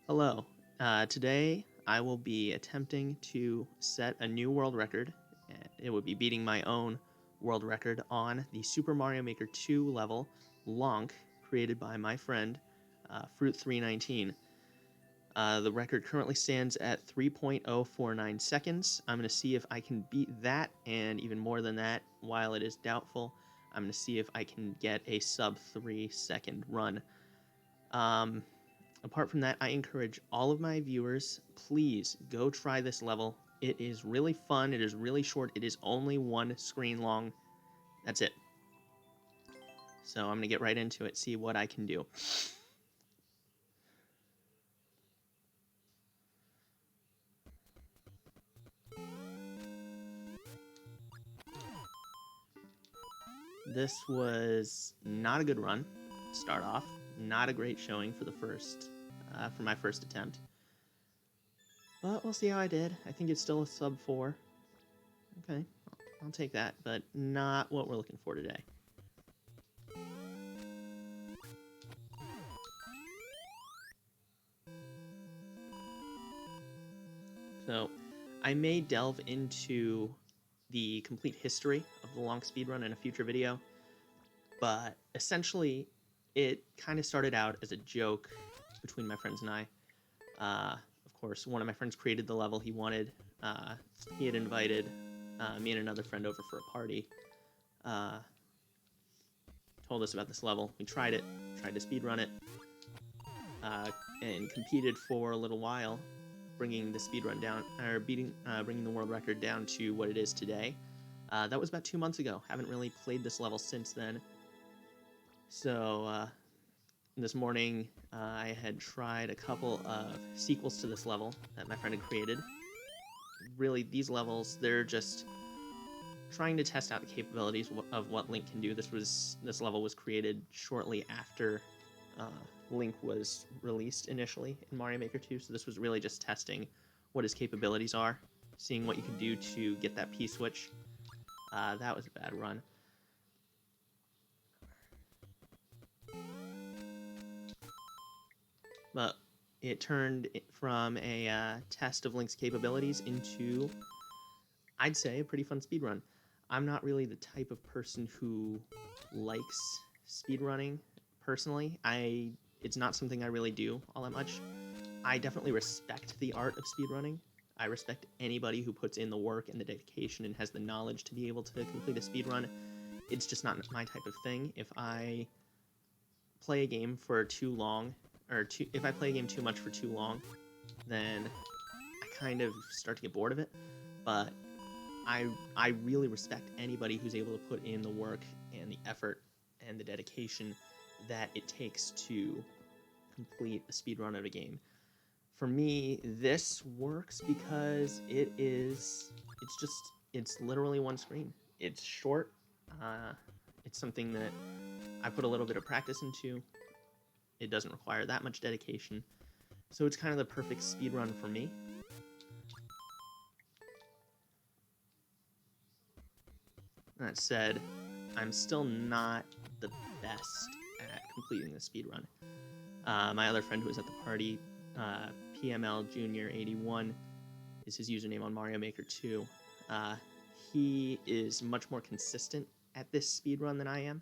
Hello. Today I will be attempting to set a new world record. It would be beating my own world record on the Super Mario Maker 2 level Lonk, created by my friend Fruit319. The record currently stands at 3.049 seconds. I'm going to see if I can beat that, and even more than that. While it is doubtful, I'm going to see if I can get a sub 3-second run. Apart from that, I encourage all of my viewers, please go try this level. It is really fun. It is really short. It is only one screen long. That's it. So I'm going to get right into it, see what I can do. This was not a good run to start off. Not a great showing for for my first attempt. But we'll see how I did. I think it's still a sub 4. Okay, I'll take that, but not what we're looking for today. So I may delve into the complete history of the Lonk speedrun in a future video, but essentially it kind of started out as a joke between my friends and I. Of course, one of my friends created the level he wanted. He had invited me and another friend over for a party. Told us about this level. We tried it, tried to speedrun it, and competed for a little while, bringing the speedrun down, or bringing the world record down to what it is today. That was about 2 months ago. Haven't really played this level since then. So this morning I had tried a couple of sequels to this level that my friend had created. Really, these levels, they're just trying to test out the capabilities of what Link can do. This level was created shortly after Link was released initially in Mario Maker 2, so this was really just testing what his capabilities are, seeing what you can do to get that P-switch. That was a bad run. But it turned from a test of Link's capabilities into, I'd say, a pretty fun speedrun. I'm not really the type of person who likes speedrunning, personally. It's not something I really do all that much. I definitely respect the art of speedrunning. I respect anybody who puts in the work and the dedication and has the knowledge to be able to complete a speedrun. It's just not my type of thing. If I play a game for too long, if I play a game too much for too long, then I kind of start to get bored of it. But I really respect anybody who's able to put in the work and the effort and the dedication that it takes to complete a speedrun of a game. For me, this works because it's literally one screen. It's short. It's something that I put a little bit of practice into. It doesn't require that much dedication. So it's kind of the perfect speedrun for me. That said, I'm still not the best at completing the speedrun. My other friend who was at the party, PML Junior 81, is his username on Mario Maker 2. He is much more consistent at this speedrun than I am.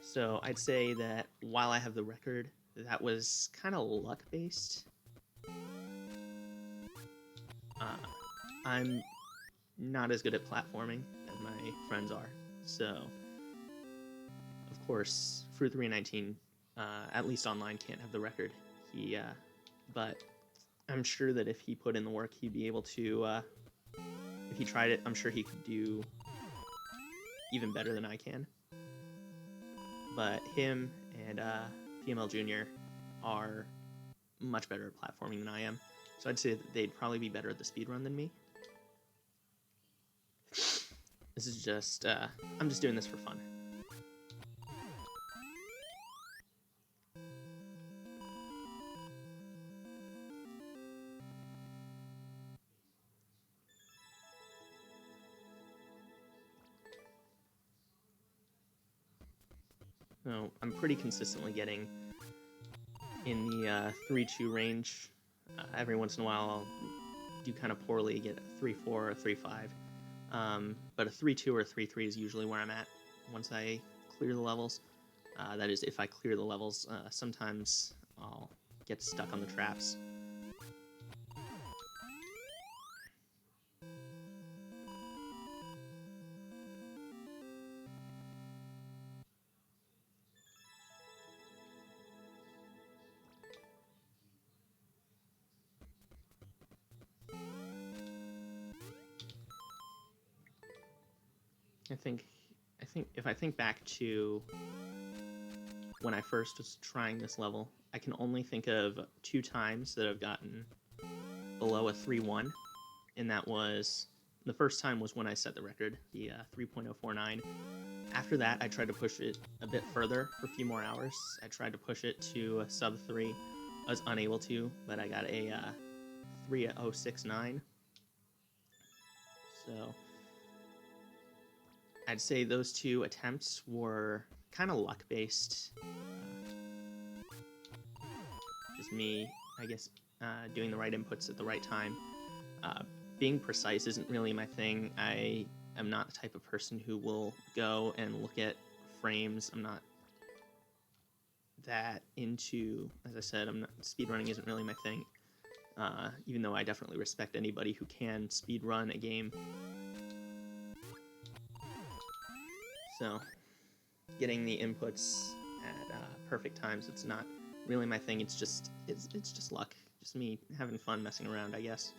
So I'd say that while I have the record, that was kind of luck-based. I'm not as good at platforming as my friends are, so of course Fruit319, at least online, can't have the record. But I'm sure that if he put in the work, he'd be able to. If he tried it, I'm sure he could do even better than I can. But him and PML Junior are much better at platforming than I am, so I'd say that they'd probably be better at the speedrun than me. This is just, I'm just doing this for fun. So I'm pretty consistently getting in the 3-2 range. Every once in a while, I'll do kind of poorly, get a 3-4 or a 3-5. But a 3-2 or a 3-3 is usually where I'm at once I clear the levels. That is, if I clear the levels. Sometimes I'll get stuck on the traps. I think if I think back to when I first was trying this level, I can only think of 2 times that I've gotten below a 3-1, and that was the first time was when I set the record, the 3.049. After that, I tried to push it a bit further for a few more hours. I tried to push it to a sub 3. I was unable to, but I got a 3.069. So I'd say those 2 attempts were kind of luck-based. Just me, I guess, doing the right inputs at the right time. Being precise isn't really my thing. I am not the type of person who will go and look at frames. I'm not that into, as I said, speedrunning isn't really my thing. Even though I definitely respect anybody who can speedrun a game. So, getting the inputs at perfect times, it's not really my thing. It's just luck. Just me having fun messing around, I guess.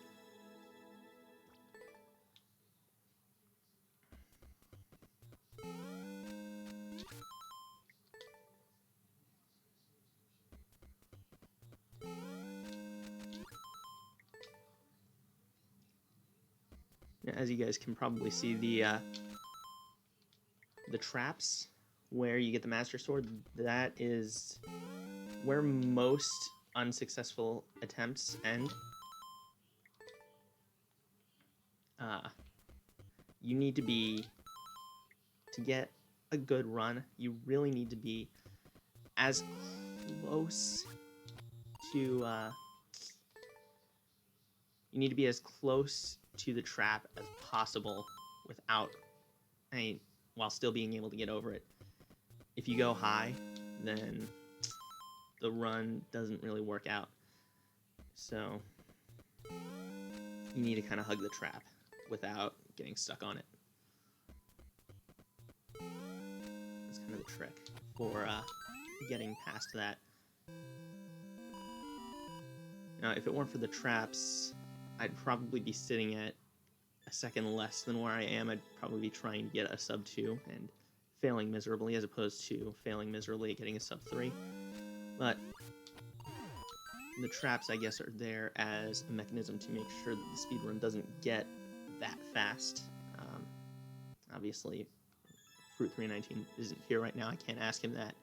As you guys can probably see, the traps where you get the Master Sword, that is where most unsuccessful attempts end. You need to get a good run, you really need to be as close to, you need to be as close to the trap as possible without, while still being able to get over it. If you go high, then the run doesn't really work out. So you need to kind of hug the trap without getting stuck on it. That's kind of the trick for getting past that. Now, if it weren't for the traps, I'd probably be sitting at a second less than where I am. I'd probably be trying to get a sub 2 and failing miserably, as opposed to failing miserably at getting a sub 3. But the traps, I guess, are there as a mechanism to make sure that the speedrun doesn't get that fast. Obviously, Fruit 319 isn't here right now. I can't ask him that.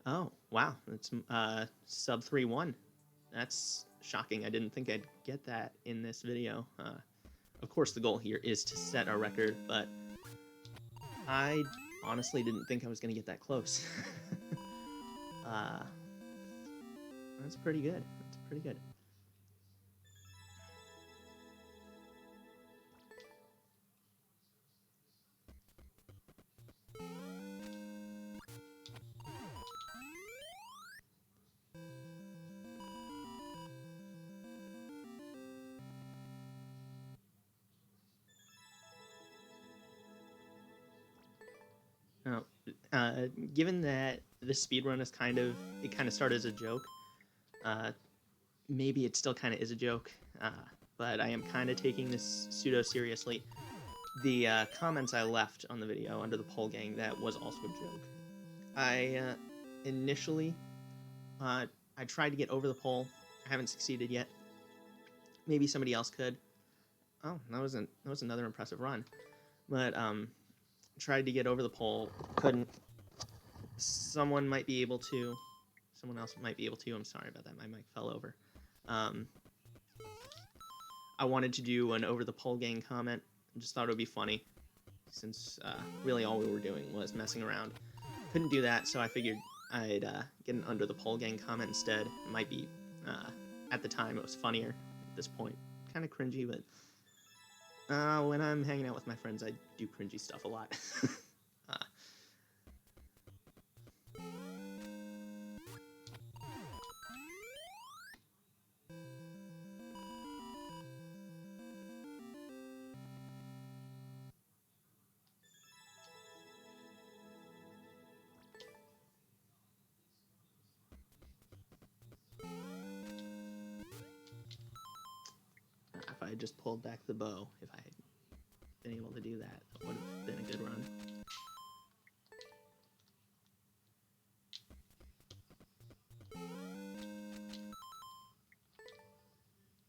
Oh, wow. It's sub 3-1. That's shocking. I didn't think I'd get that in this video. Of course, the goal here is to set a record, but I honestly didn't think I was going to get that close. That's pretty good. That's pretty good. Given that the speedrun is kind of started as a joke, maybe it still kind of is a joke, but I am kind of taking this pseudo-seriously. The comments I left on the video under the poll gang, that was also a joke. I initially, I tried to get over the pole. I haven't succeeded yet. Maybe somebody else could. Oh, that was another impressive run. But tried to get over the pole, couldn't. Someone else might be able to. I'm sorry about that. My mic fell over. I wanted to do an over the pole gang comment. I just thought it would be funny, since really all we were doing was messing around. Couldn't do that, so I figured I'd get an under the pole gang comment instead. It might be, at the time, it was funnier. At this point, kind of cringy, but when I'm hanging out with my friends, I do cringy stuff a lot. If I had just pulled back the bow, if I had been able to do that, that would have been a good run.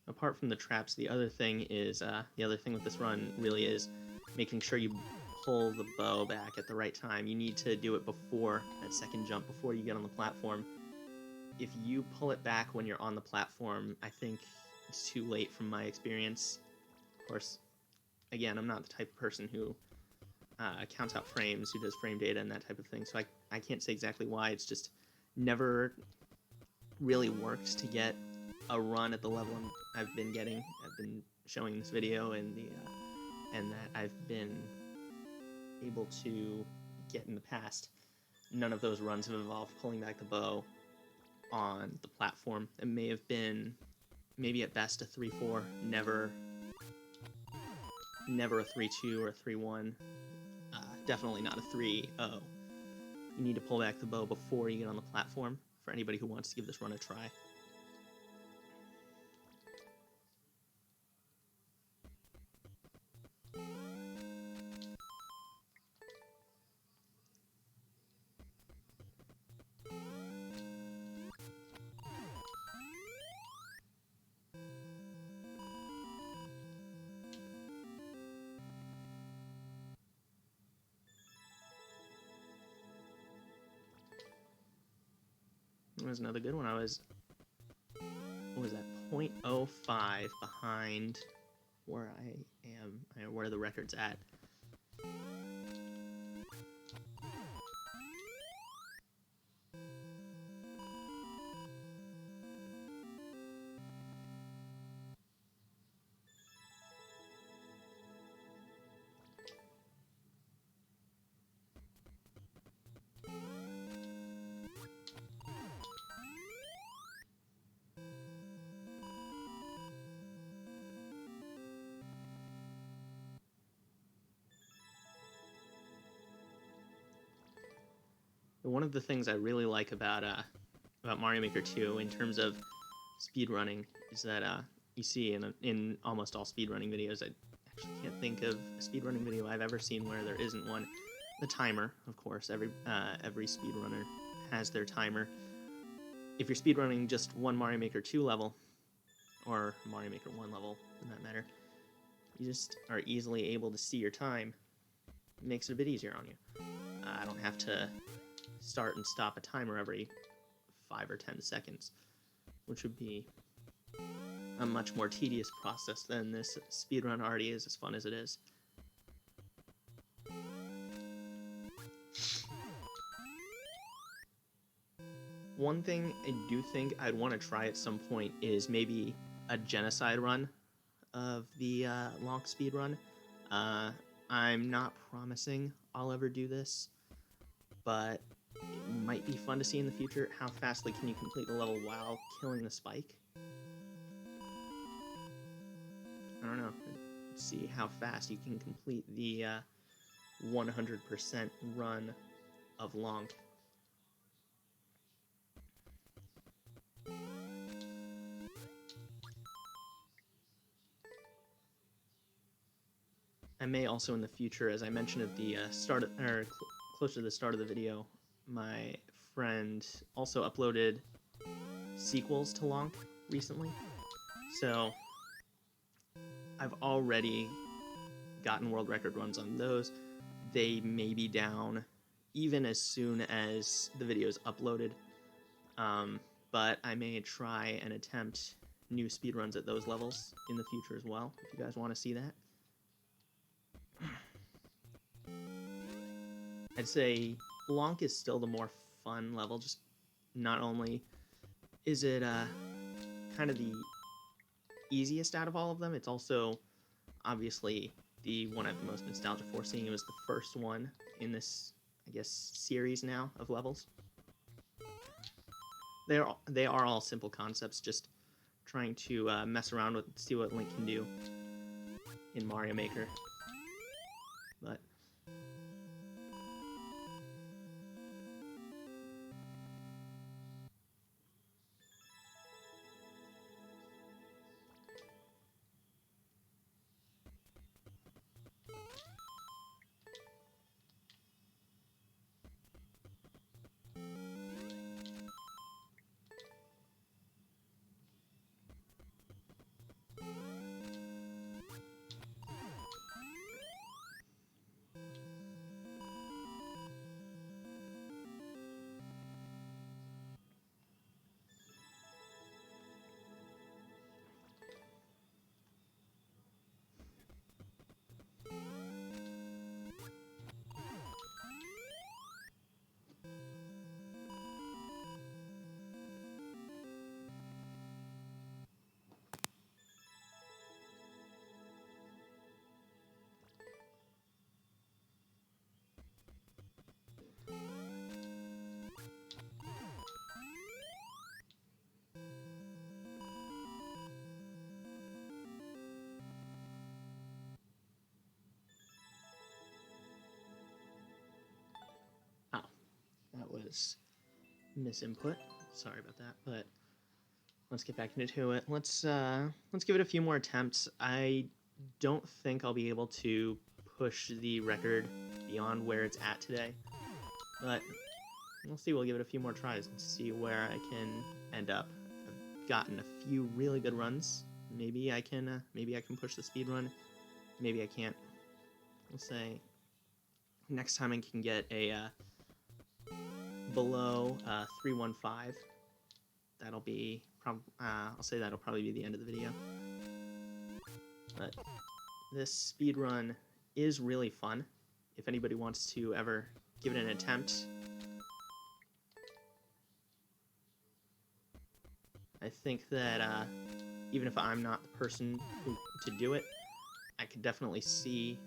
Apart from the traps, the other thing with this run really is making sure you pull the bow back at the right time. You need to do it before that second jump, before you get on the platform. If you pull it back when you're on the platform, I think it's too late from my experience. Of course, again, I'm not the type of person who counts out frames, who does frame data and that type of thing, so I can't say exactly why. It's just never really works to get a run at the level I've been getting. I've been showing this video and that I've been able to get in the past. None of those runs have involved pulling back the bow on the platform. It may have been maybe at best a 3-4, never a 3-2 or a 3-1. Definitely not a 3-0. You need to pull back the bow before you get on the platform for anybody who wants to give this run a try. That was another good one. I was, what was that, 0.05 behind where I am, where the record's at. One of the things I really like about Mario Maker 2 in terms of speedrunning is that you see in almost all speedrunning videos, I actually can't think of a speedrunning video I've ever seen where there isn't one. The timer, of course, every speedrunner has their timer. If you're speedrunning just one Mario Maker 2 level, or Mario Maker 1 level, for that matter, you just are easily able to see your time. It makes it a bit easier on you. I don't have to start and stop a timer every 5 or 10 seconds, which would be a much more tedious process than this speedrun already is, as fun as it is. One thing I do think I'd want to try at some point is maybe a genocide run of the Lonk speedrun. I'm not promising I'll ever do this, but it might be fun to see in the future. How fastly can you complete the level while killing the spike? I don't know. Let's see how fast you can complete the 100% run of Lonk. I may also in the future, as I mentioned at the closer to the start of the video, my friend also uploaded sequels to Lonk recently. So I've already gotten world record runs on those. They may be down even as soon as the video is uploaded, but I may try and attempt new speedruns at those levels in the future as well, if you guys want to see that. I'd say Lonk is still the more fun level. Just not only is it kind of the easiest out of all of them, it's also obviously the one I have the most nostalgia for, seeing it was the first one in this, I guess, series now of levels. They are all simple concepts, just trying to mess around with, see what Link can do in Mario Maker. But oh, that was misinput. Sorry about that, but let's get back into it. Let's give it a few more attempts. I don't think I'll be able to push the record beyond where it's at today, but we'll see. We'll give it a few more tries and see where I can end up. I've gotten a few really good runs. Maybe I can push the speed run. Maybe I can't. We'll say next time I can get a below 315. That'll be I'll say that'll probably be the end of the video. But this speed run is really fun. If anybody wants to ever give it an attempt, I think that even if I'm not the person to do it, I could definitely see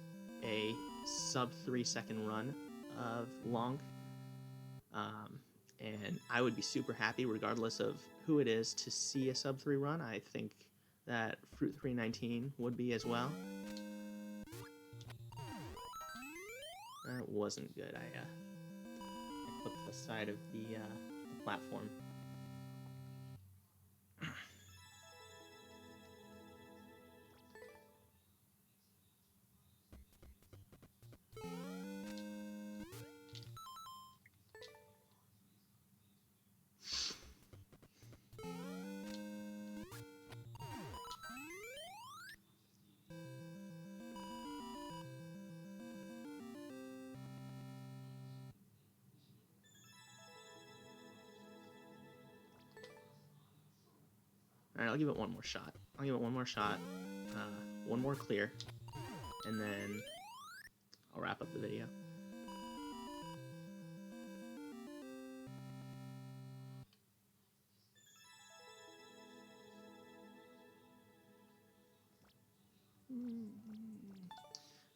a sub 3 second run of Lonk. And I would be super happy, regardless of who it is, to see a sub 3 run. I think that Fruit 319 would be as well. That wasn't good. I clipped the side of the platform. Alright, I'll give it one more shot. One more clear, and then I'll wrap up the video.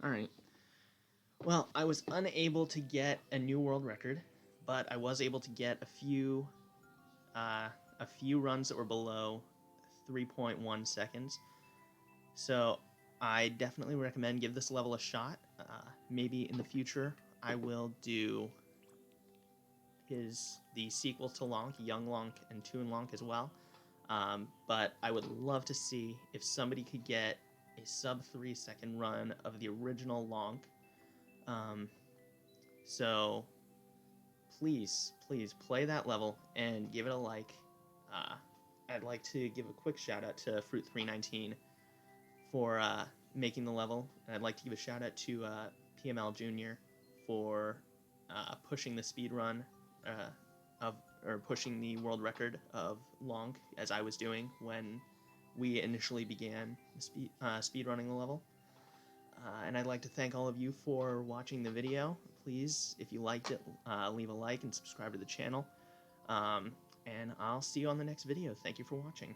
Alright. Well, I was unable to get a new world record, but I was able to get a few runs that were below 3.1 seconds. So I definitely recommend give this level a shot. Maybe in the future I will do the sequel to Lonk, Young Lonk and Toon Lonk as well. But I would love to see if somebody could get a sub 3 second run of the original Lonk. So please play that level and give it a like. I'd like to give a quick shout out to Fruit 319 for making the level, and I'd like to give a shout out to PML Jr. for pushing the speed run or pushing the world record of Lonk, as I was doing when we initially began speed running the level. And I'd like to thank all of you for watching the video. please, if you liked it, leave a like and subscribe to the channel. And I'll see you on the next video. Thank you for watching.